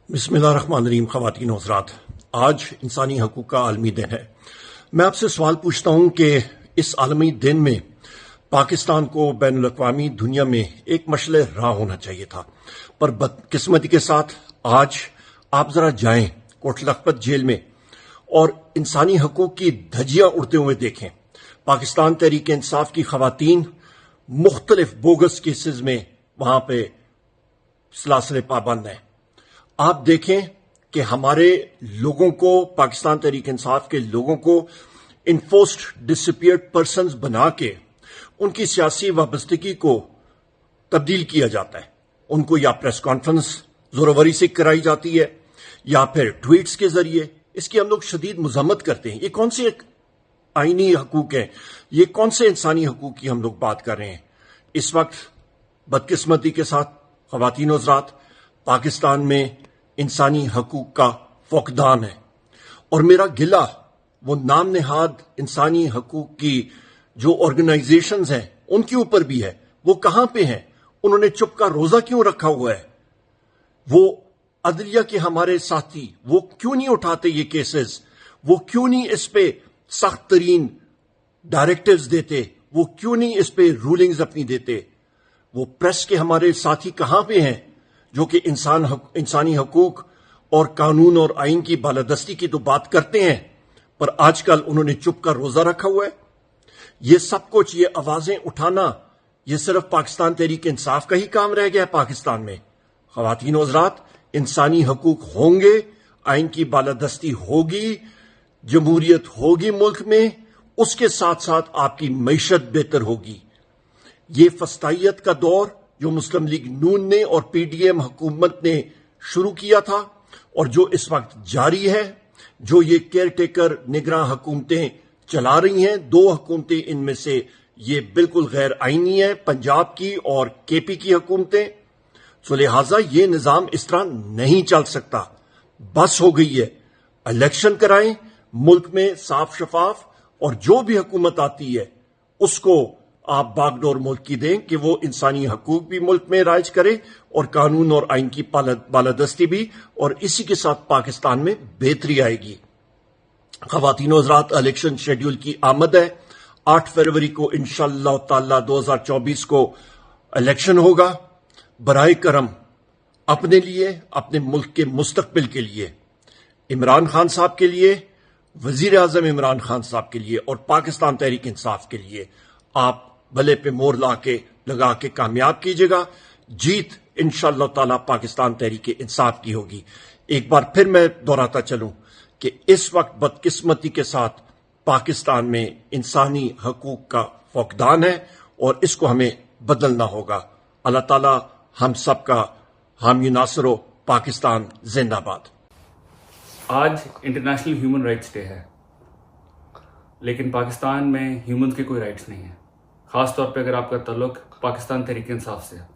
बिस्मिल्लाहिर्रहमानिर्रहीम। ख़वातीन और हज़रात, आज इंसानी हकूक़ का आलमी दिन है। मैं आपसे सवाल पूछता हूँ कि इस आलमी दिन में पाकिस्तान को बैनुल-अक़वामी दुनिया में एक मशअल राह होना चाहिए था, पर बदकिस्मती के साथ आज आप ज़रा जाएं कोट लखपत जेल में और इंसानी हकूक़ की धज्जियां उड़ते हुए देखें। पाकिस्तान तहरीक इंसाफ की ख़वातीन मुख्तलिफ बोगस केसेस में वहां पे सलासिल पाबंद हैं। आप देखें कि हमारे लोगों को, पाकिस्तान तहरीक इंसाफ के लोगों को इन्फोर्स्ड डिसअपीयर्ड पर्सन्स बना के उनकी सियासी वाबस्तगी को तब्दील किया जाता है। उनको या प्रेस कॉन्फ्रेंस जोरवरी से कराई जाती है या फिर ट्वीट्स के जरिए। इसकी हम लोग शदीद मजम्मत करते हैं। ये कौन से आईनी हकूक हैं? ये कौन से इंसानी हकूक की हम लोग बात कर रहे हैं? इस वक्त बदकिस्मती के साथ ख़वातीन और हज़रात, पाकिस्तान में इंसानी हकूक का फुकदान है और मेरा गिला वो नाम नेहाद इंसानी हकूक की जो ऑर्गेनाइजेशंस हैं उनके ऊपर भी है। वो कहां पे हैं? उन्होंने चुप का रोजा क्यों रखा हुआ है? वो अदलिया के हमारे साथी वो क्यों नहीं उठाते ये केसेस? वो क्यों नहीं इस पे सख्त तरीन डायरेक्टिव्स देते? वो क्यों नहीं इस पे रूलिंग्स अपनी देते? वो प्रेस के हमारे साथी कहां पे हैं जो कि इंसानी हकूक और कानून और आइन की बालादस्ती की तो बात करते हैं, पर आजकल उन्होंने चुप का रोजा रखा हुआ है? ये सब कुछ, ये आवाजें उठाना, ये सिर्फ पाकिस्तान तहरीक इंसाफ का ही काम रह गया है पाकिस्तान में। ख़वातीन और हज़रात, इंसानी हकूक होंगे, आइन की बालादस्ती होगी, जमहूरियत होगी मुल्क में, उसके साथ साथ आपकी मईशत बेहतर होगी। ये फस्तायत का दौर जो मुस्लिम लीग नून ने और पीडीएम हुकूमत ने शुरू किया था और जो इस वक्त जारी है, जो ये केयर टेकर निगरां हुकूमतें चला रही हैं, दो हुकूमतें इनमें से ये बिल्कुल गैर आईनी है, पंजाब की और केपी की हुकूमतें। तो लिहाजा ये निजाम इस तरह नहीं चल सकता। बस हो गई है। इलेक्शन कराएं मुल्क में साफ शफाफ, और जो भी हुकूमत आती है उसको आप बागडोर मुल्क की दें कि वो इंसानी हकूक भी मुल्क में राइज करे और कानून और आइन की बालादस्ती भी, और इसी के साथ पाकिस्तान में बेहतरी आएगी। ख़वातीन और हज़रात, इलेक्शन शेड्यूल की आमद है। 8 फरवरी को इंशाअल्लाह ताला 2024 को इलेक्शन होगा। बराए करम अपने लिए, अपने मुल्क के मुस्तकबिल के लिए, इमरान खान साहब के लिए, वजीर आजम इमरान खान साहब के लिए और पाकिस्तान तहरीक इंसाफ के लिए आप भले पे मोर लगा के कामयाब कीजिएगा। जीत इंशाअल्लाह ताला पाकिस्तान तहरीक इंसाफ की होगी। एक बार फिर मैं दोहराता चलूं कि इस वक्त बदकिस्मती के साथ पाकिस्तान में इंसानी हकूक का फुकदान है और इसको हमें बदलना होगा। अल्लाह ताला हम सब का हामी नासर हो। पाकिस्तान जिंदाबाद। आज इंटरनेशनल ह्यूमन राइट्स डे है, लेकिन पाकिस्तान में ह्यूमन के कोई राइट्स नहीं है, खास तौर पे अगर आपका ताल्लुक पाकिस्तान तहरीक इंसाफ से है।